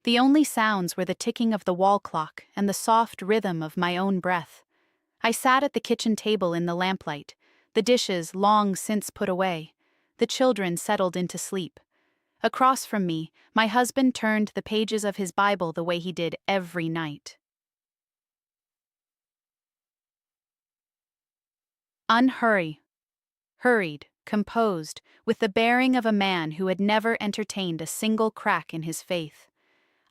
The only sounds were the ticking of the wall clock and the soft rhythm of my own breath. I sat at the kitchen table in the lamplight, the dishes long since put away, the children settled into sleep. Across from me, my husband turned the pages of his Bible the way he did every night. Hurried, composed, with the bearing of a man who had never entertained a single crack in his faith.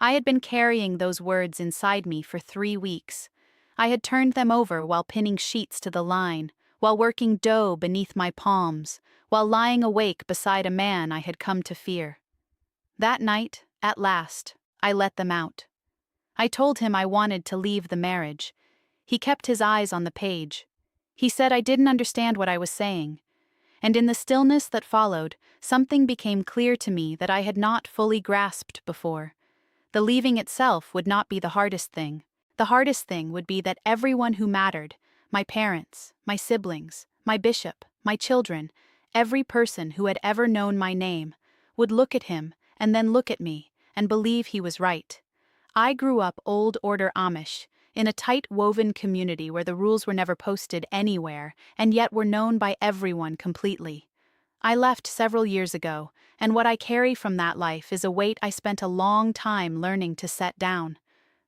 I had been carrying those words inside me for 3 weeks. I had turned them over while pinning sheets to the line, while working dough beneath my palms, while lying awake beside a man I had come to fear. That night, at last, I let them out. I told him I wanted to leave the marriage. He kept his eyes on the page. He said I didn't understand what I was saying. And in the stillness that followed, something became clear to me that I had not fully grasped before. The leaving itself would not be the hardest thing. The hardest thing would be that everyone who mattered, my parents, my siblings, my bishop, my children, every person who had ever known my name, would look at him and then look at me and believe he was right. I grew up Old Order Amish, in a tight-woven community where the rules were never posted anywhere and yet were known by everyone completely. I left several years ago, and what I carry from that life is a weight I spent a long time learning to set down.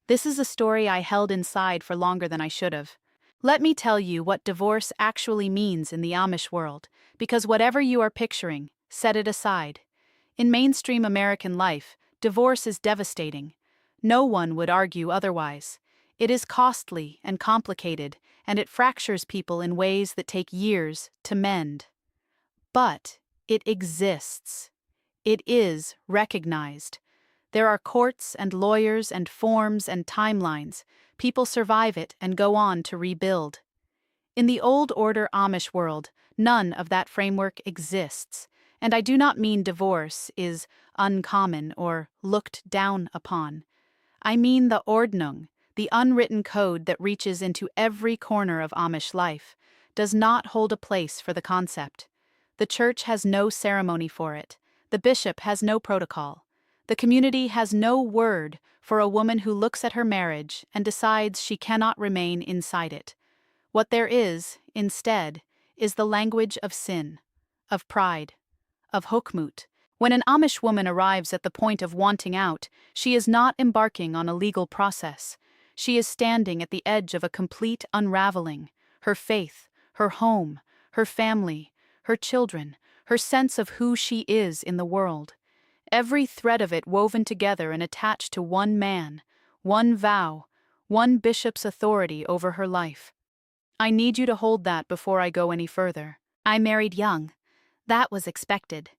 This is a story I held inside for longer than I should have. Let me tell you what divorce actually means in the Amish world, because whatever you are picturing, set it aside. In mainstream American life, divorce is devastating. No one would argue otherwise. It is costly and complicated, and it fractures people in ways that take years to mend. But it exists. It is recognized. There are courts and lawyers and forms and timelines. People survive it and go on to rebuild. In the Old Order Amish world, none of that framework exists. And I do not mean divorce is uncommon or looked down upon. I mean the Ordnung, the unwritten code that reaches into every corner of Amish life, does not hold a place for the concept. The church has no ceremony for it. The bishop has no protocol. The community has no word for a woman who looks at her marriage and decides she cannot remain inside it. What there is, instead, is the language of sin, of pride, of hokmut. When an Amish woman arrives at the point of wanting out, she is not embarking on a legal process. She is standing at the edge of a complete unraveling. Her faith, her home, her family, her children, her sense of who she is in the world. Every thread of it woven together and attached to one man, one vow, one bishop's authority over her life. I need you to hold that before I go any further. I married young. That was expected.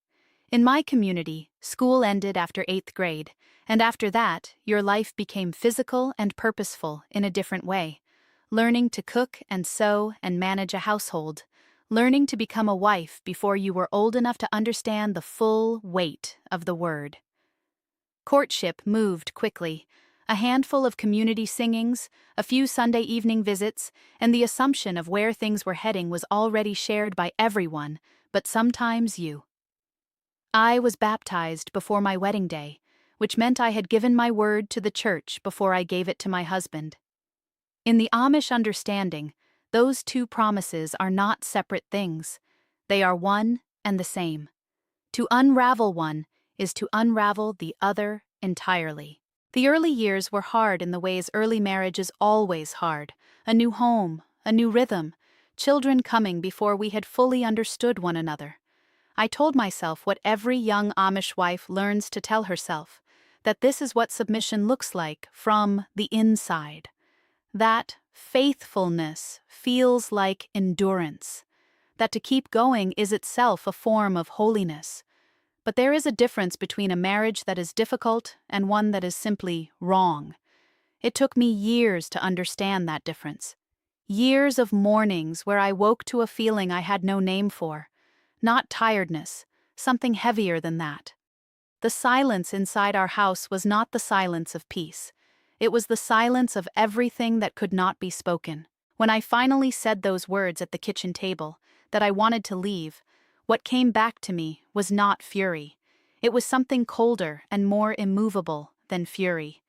In my community, school ended after 8th grade, and after that, your life became physical and purposeful in a different way. Learning to cook and sew and manage a household. Learning to become a wife before you were old enough to understand the full weight of the word. Courtship moved quickly. A handful of community singings, a few Sunday evening visits, and the assumption of where things were heading was already shared by everyone, but sometimes you. I was baptized before my wedding day, which meant I had given my word to the church before I gave it to my husband. In the Amish understanding, those two promises are not separate things. They are one and the same. To unravel one is to unravel the other entirely. The early years were hard in the ways early marriage is always hard. A new home, a new rhythm, children coming before we had fully understood one another. I told myself what every young Amish wife learns to tell herself, that this is what submission looks like from the inside. That faithfulness feels like endurance, that to keep going is itself a form of holiness. But there is a difference between a marriage that is difficult and one that is simply wrong. It took me years to understand that difference. Years of mornings where I woke to a feeling I had no name for. Not tiredness, something heavier than that. The silence inside our house was not the silence of peace. It was the silence of everything that could not be spoken. When I finally said those words at the kitchen table, that I wanted to leave, what came back to me was not fury. It was something colder and more immovable, then fury.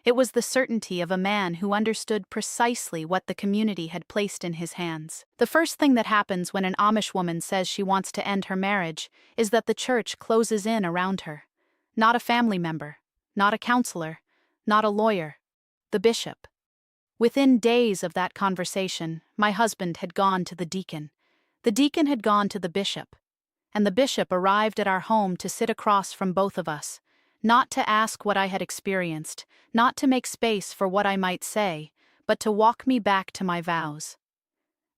It was the certainty of a man who understood precisely what the community had placed in his hands. The first thing that happens when an Amish woman says she wants to end her marriage is that the church closes in around her. Not a family member, not a counselor, not a lawyer. The bishop. Within days of that conversation, my husband had gone to the deacon. The deacon had gone to the bishop. And the bishop arrived at our home to sit across from both of us, not to ask what I had experienced, not to make space for what I might say, but to walk me back to my vows.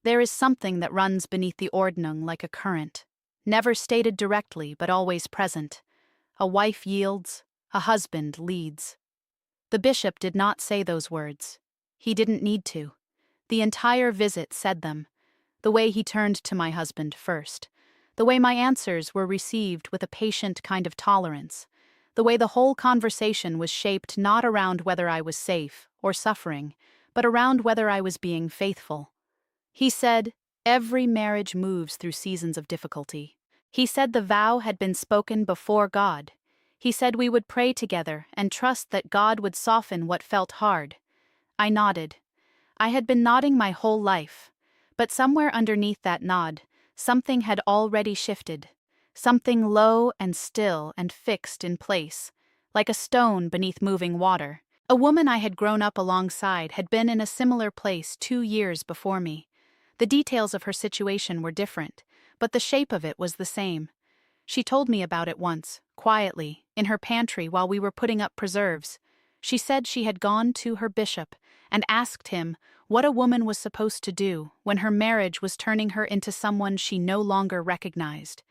There is something that runs beneath the Ordnung like a current, never stated directly but always present. A wife yields, a husband leads. The bishop did not say those words. He didn't need to. The entire visit said them. The way he turned to my husband first. The way my answers were received with a patient kind of tolerance. The way the whole conversation was shaped not around whether I was safe or suffering, but around whether I was being faithful. He said, every marriage moves through seasons of difficulty. He said the vow had been spoken before God. He said we would pray together and trust that God would soften what felt hard. I nodded. I had been nodding my whole life, but somewhere underneath that nod, something had already shifted. Something low and still and fixed in place, like a stone beneath moving water. A woman I had grown up alongside had been in a similar place 2 years before me. The details of her situation were different, but the shape of it was the same. She told me about it once, quietly, in her pantry while we were putting up preserves. She said she had gone to her bishop and asked him what a woman was supposed to do when her marriage was turning her into someone she no longer recognized.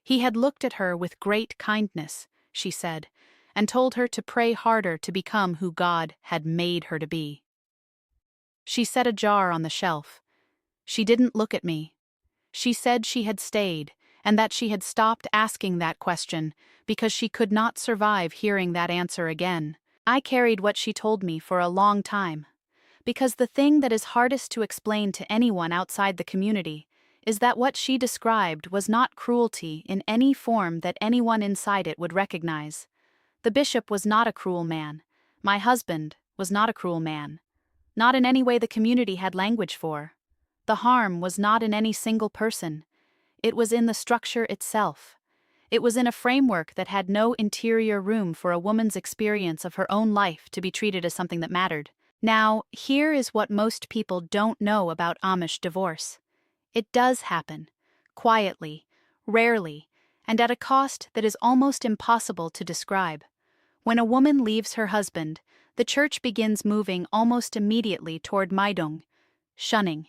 He had looked at her with great kindness, she said, and told her to pray harder to become who God had made her to be. She set a jar on the shelf. She didn't look at me. She said she had stayed, and that she had stopped asking that question because she could not survive hearing that answer again. I carried what she told me for a long time, because the thing that is hardest to explain to anyone outside the community is that what she described was not cruelty in any form that anyone inside it would recognize. The bishop was not a cruel man. My husband was not a cruel man. Not in any way the community had language for. The harm was not in any single person. It was in the structure itself. It was in a framework that had no interior room for a woman's experience of her own life to be treated as something that mattered. Now, here is what most people don't know about Amish divorce. It does happen, quietly, rarely, and at a cost that is almost impossible to describe. When a woman leaves her husband, the church begins moving almost immediately toward Meidung, shunning.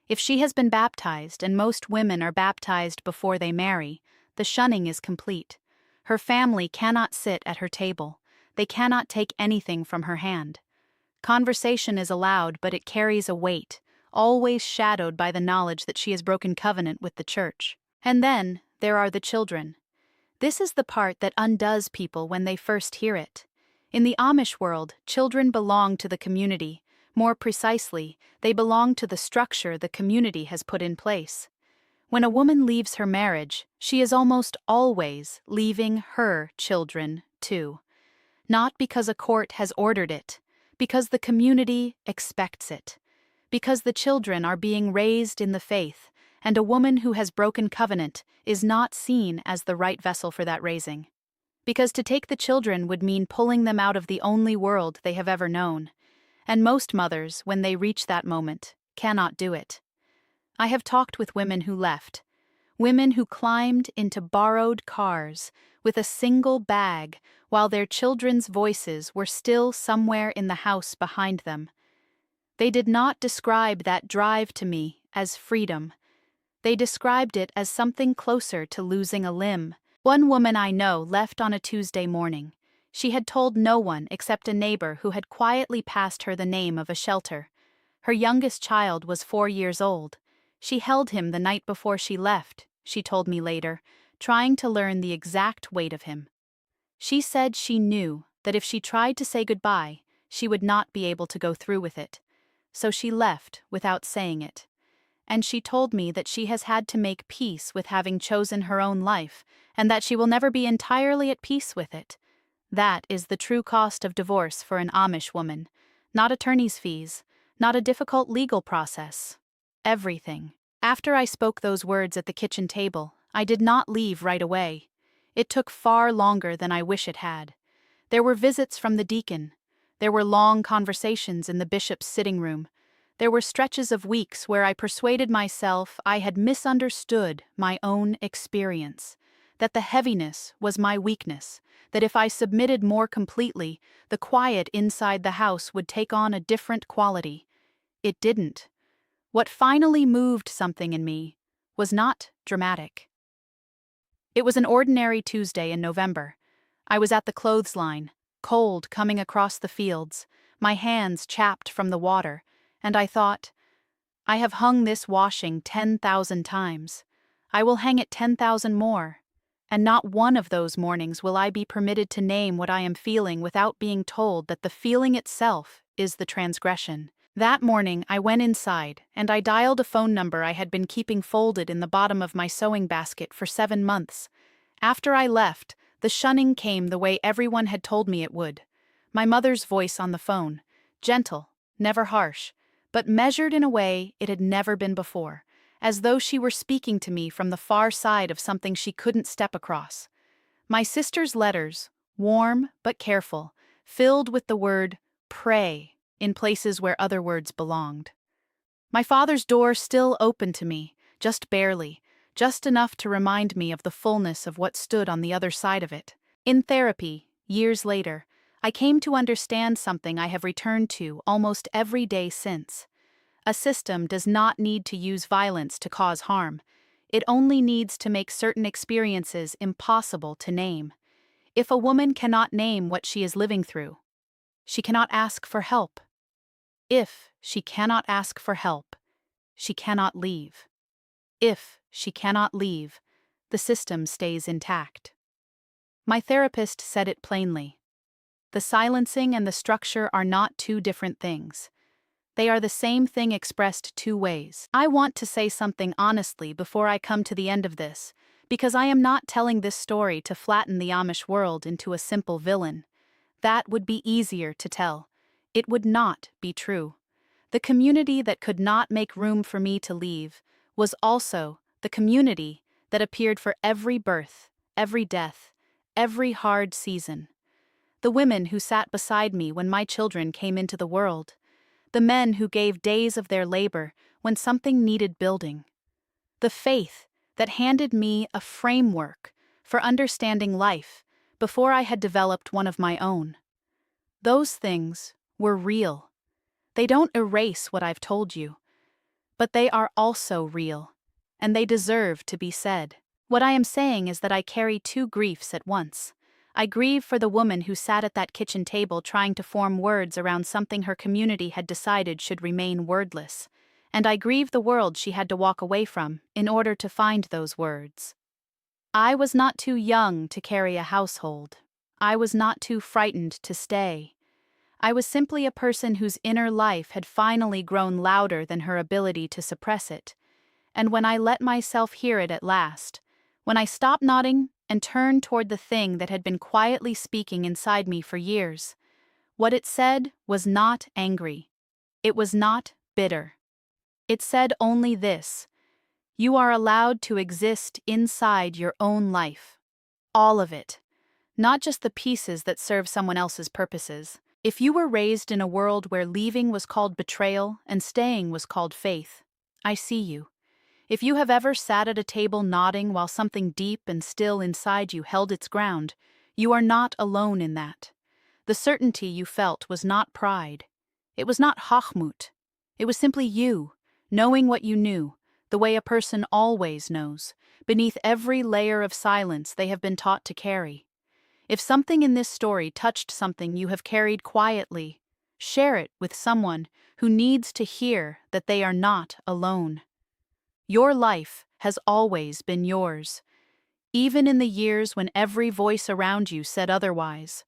If she has been baptized, and most women are baptized before they marry, the shunning is complete. Her family cannot sit at her table. They cannot take anything from her hand. Conversation is allowed, but it carries a weight, always shadowed by the knowledge that she has broken covenant with the church. And then there are the children. This is the part that undoes people when they first hear it. In the Amish world, children belong to the community. More precisely, they belong to the structure the community has put in place. When a woman leaves her marriage, she is almost always leaving her children too. Not because a court has ordered it, because the community expects it. Because the children are being raised in the faith, and a woman who has broken covenant is not seen as the right vessel for that raising. Because to take the children would mean pulling them out of the only world they have ever known. And most mothers, when they reach that moment, cannot do it. I have talked with women who left, women who climbed into borrowed cars with a single bag while their children's voices were still somewhere in the house behind them. They did not describe that drive to me as freedom. They described it as something closer to losing a limb. One woman I know left on a Tuesday morning. She had told no one except a neighbor who had quietly passed her the name of a shelter. Her youngest child was 4 years old. She held him the night before she left, she told me later, trying to learn the exact weight of him. She said she knew that if she tried to say goodbye, she would not be able to go through with it. So she left without saying it. And she told me that she has had to make peace with having chosen her own life, and that she will never be entirely at peace with it. That is the true cost of divorce for an Amish woman. Not attorney's fees, not a difficult legal process. Everything. After I spoke those words at the kitchen table, I did not leave right away. It took far longer than I wish it had. There were visits from the deacon. There were long conversations in the bishop's sitting room. There were stretches of weeks where I persuaded myself I had misunderstood my own experience, that the heaviness was my weakness, that if I submitted more completely, the quiet inside the house would take on a different quality. It didn't. What finally moved something in me was not dramatic. It was an ordinary Tuesday in November. I was at the clothesline, cold coming across the fields, my hands chapped from the water, and I thought, I have hung this washing 10,000 times. I will hang it 10,000 more. And not one of those mornings will I be permitted to name what I am feeling without being told that the feeling itself is the transgression. That morning I went inside and I dialed a phone number I had been keeping folded in the bottom of my sewing basket for 7 months. After I left, the shunning came the way everyone had told me it would. My mother's voice on the phone, gentle, never harsh, but measured in a way it had never been before, as though she were speaking to me from the far side of something she couldn't step across. My sister's letters, warm but careful, filled with the word pray in places where other words belonged. My father's door still opened to me, just barely, just enough to remind me of the fullness of what stood on the other side of it. In therapy, years later, I came to understand something I have returned to almost every day since. A system does not need to use violence to cause harm. It only needs to make certain experiences impossible to name. If a woman cannot name what she is living through, she cannot ask for help. If she cannot ask for help, she cannot leave. If she cannot leave, the system stays intact. My therapist said it plainly. The silencing and the structure are not two different things. They are the same thing expressed two ways. I want to say something honestly before I come to the end of this, because I am not telling this story to flatten the Amish world into a simple villain. That would be easier to tell. It would not be true. The community that could not make room for me to leave was also the community that appeared for every birth, every death, every hard season. The women who sat beside me when my children came into the world. The men who gave days of their labor when something needed building. The faith that handed me a framework for understanding life before I had developed one of my own. Those things were real. They don't erase what I've told you, but they are also real, and they deserve to be said. What I am saying is that I carry two griefs at once. I grieve for the woman who sat at that kitchen table trying to form words around something her community had decided should remain wordless, and I grieve the world she had to walk away from in order to find those words. I was not too young to carry a household. I was not too frightened to stay. I was simply a person whose inner life had finally grown louder than her ability to suppress it, and when I let myself hear it at last, when I stopped nodding and turned toward the thing that had been quietly speaking inside me for years, what it said was not angry. It was not bitter. It said only this: you are allowed to exist inside your own life. All of it. Not just the pieces that serve someone else's purposes. If you were raised in a world where leaving was called betrayal and staying was called faith, I see you. If you have ever sat at a table nodding while something deep and still inside you held its ground, you are not alone in that. The certainty you felt was not pride. It was not hochmut. It was simply you, knowing what you knew, the way a person always knows, beneath every layer of silence they have been taught to carry. If something in this story touched something you have carried quietly, share it with someone who needs to hear that they are not alone. Your life has always been yours, even in the years when every voice around you said otherwise.